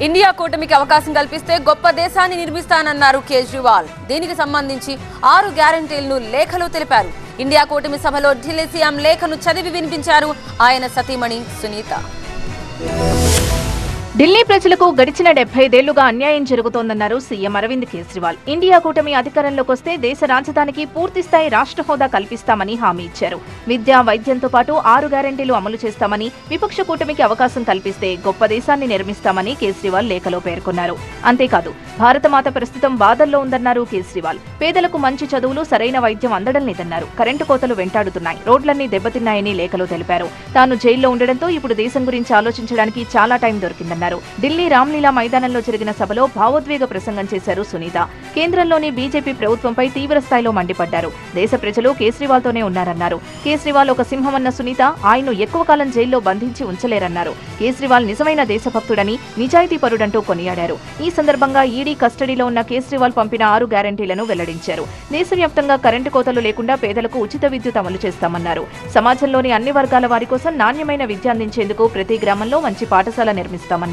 India కూటమికి అవకాశం కల్పిస్తే గొప్ప దేశాన్ని నిర్మిస్తానన్నారు కేజ్రీవాల్. దీనికి సంబంధించి 6 గ్యారంటీలను లేఖలో తెలిపారు. ఇండియా కూటమి సభలో ఢిల్లీ సీఎం లేఖను చదివి వినిపించారు ఆయన సతీమణి సునీత. ఢిల్లీ ప్రజలకు గడిచిన 75 ఏళ్లుగా అన్యాయం జరుగుతోందన్నారు సీఎం అరవింద్ కేజ్రీవాల్. ఇండియా కూటమి అధికారంలోకి వస్తే దేశ రాజధానికి పూర్తిస్థాయి రాష్ట్ర హోదా కల్పిస్తామని హామీ ఇచ్చారు. విద్య, వైద్యంతో పాటు 6 గ్యారంటీలు అమలు చేస్తామని, విపక్ష కూటమికి అవకాశం కల్పిస్తే గొప్ప దేశాన్ని నిర్మిస్తామని కేజ్రీవాల్ లేఖలో పేర్కొన్నారు. అంతేకాదు, భారతమాత ప్రస్తుతం బాధల్లో ఉందన్నారు కేజ్రీవాల్. పేదలకు మంచి చదువులు, సరైన వైద్యం అందడం లేదన్నారు. కరెంటు కోతలు వెంటాడుతున్నాయి, రోడ్లన్నీ దెబ్బతిన్నాయని లేఖలో తెలిపారు. తాను జైల్లో ఉండడంతో ఇప్పుడు దేశం గురించి ఆలోచించడానికి చాలా టైం దొరికిందన్నారు. ఢిల్లీ రామ్లీలా మైదానంలో జరిగిన సభలో భావోద్వేగ ప్రసంగం చేశారు సునీత. కేంద్రంలోని బీజేపీ ప్రభుత్వంపై తీవ్ర స్థాయిలో మండిపడ్డారు. దేశ ప్రజలు కేజ్రీవాల్తోనే ఉన్నారన్నారు. కేజ్రీవాల్ ఒక సింహమన్న సునీత ఆయన్ను ఎక్కువ కాలం జైల్లో బంధించి ఉంచలేరన్నారు. కేజ్రీవాల్ నిజమైన దేశభక్తుడని, నిజాయితీపరుడంటూ కొనియాడారు. ఈ సందర్భంగా ఈడీ కస్టడీలో ఉన్న కేజ్రీవాల్ పంపిన 6 గ్యారంటీలను వెల్లడించారు. దేశవ్యాప్తంగా కరెంటు కోతలు లేకుండా పేదలకు ఉచిత విద్యుత్ అమలు చేస్తామన్నారు. సమాజంలోని అన్ని వర్గాల వారి కోసం నాణ్యమైన విద్య అందించేందుకు ప్రతి గ్రామంలో మంచి పాఠశాల నిర్మిస్తామన్నారు.